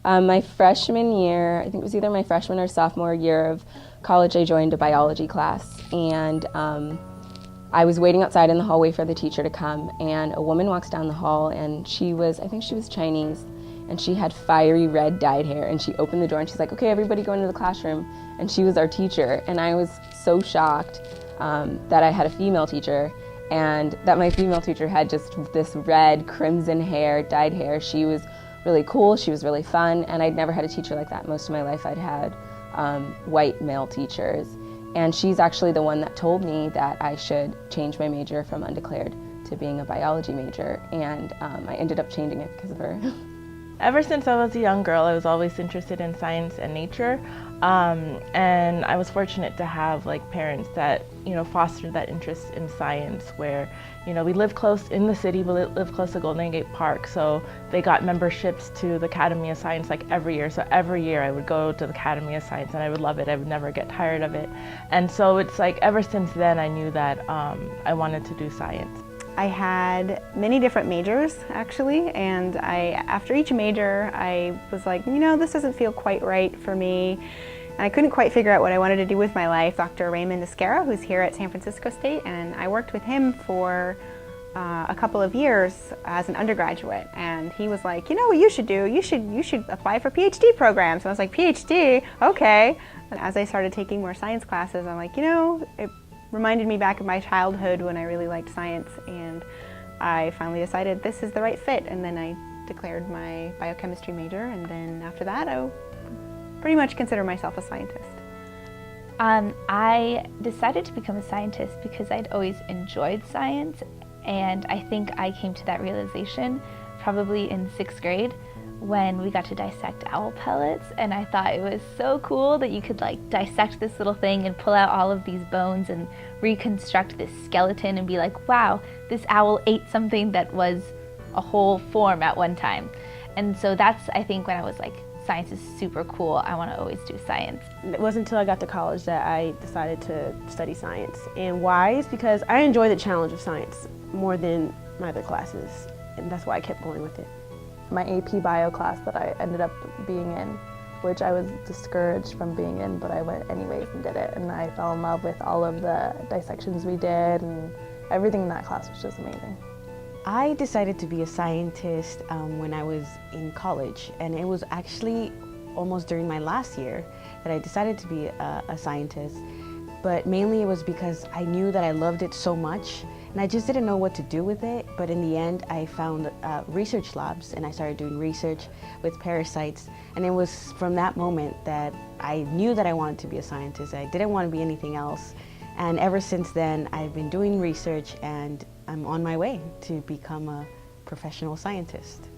My freshman year, I think it was either my freshman or sophomore year of college, I joined a biology class, and I was waiting outside in the hallway for the teacher to come, and a woman walks down the hall, and I think she was Chinese, and she had fiery red dyed hair, and she opened the door and she's like, okay, everybody go into the classroom, and she was our teacher, and I was so shocked that I had a female teacher, and that my female teacher had just this red crimson hair, dyed hair. She was really cool, she was really fun, and I'd never had a teacher like that. Most of my life I'd had white male teachers. And she's actually the one that told me that I should change my major from undeclared to being a biology major, and I ended up changing it because of her. Ever since I was a young girl, I was always interested in science and nature, and I was fortunate to have parents that fostered that interest in science. Where we live close in the city, we live close to Golden Gate Park, so they got memberships to the Academy of Science every year. So every year I would go to the Academy of Science, and I would love it. I would never get tired of it, and so it's ever since then I knew that I wanted to do science. I had many different majors, actually, and after each major, I was like, this doesn't feel quite right for me. And I couldn't quite figure out what I wanted to do with my life. Dr. Raymond Esquera, who's here at San Francisco State, and I worked with him for a couple of years as an undergraduate, and he was like, what you should do? You should apply for PhD programs. And I was like, PhD? Okay. And as I started taking more science classes, I'm like, it reminded me back of my childhood when I really liked science, and I finally decided this is the right fit, and then I declared my biochemistry major, and then after that I pretty much consider myself a scientist. I decided to become a scientist because I'd always enjoyed science, and I think I came to that realization probably in 6th grade when we got to dissect owl pellets, and I thought it was so cool that you could dissect this little thing and pull out all of these bones and reconstruct this skeleton and be like, wow, this owl ate something that was a whole form at one time. And so that's, I think, when I was like, science is super cool, I want to always do science. It wasn't until I got to college that I decided to study science. And why is because I enjoy the challenge of science more than my other classes, and that's why I kept going with it. My AP bio class that I ended up being in, which I was discouraged from being in, but I went anyways and did it, and I fell in love with all of the dissections we did, and everything in that class was just amazing. I decided to be a scientist when I was in college, and it was actually almost during my last year that I decided to be a scientist, but mainly it was because I knew that I loved it so much, and I just didn't know what to do with it. But in the end, I found research labs, and I started doing research with parasites, and it was from that moment that I knew that I wanted to be a scientist. I didn't want to be anything else, and ever since then I've been doing research, and I'm on my way to become a professional scientist.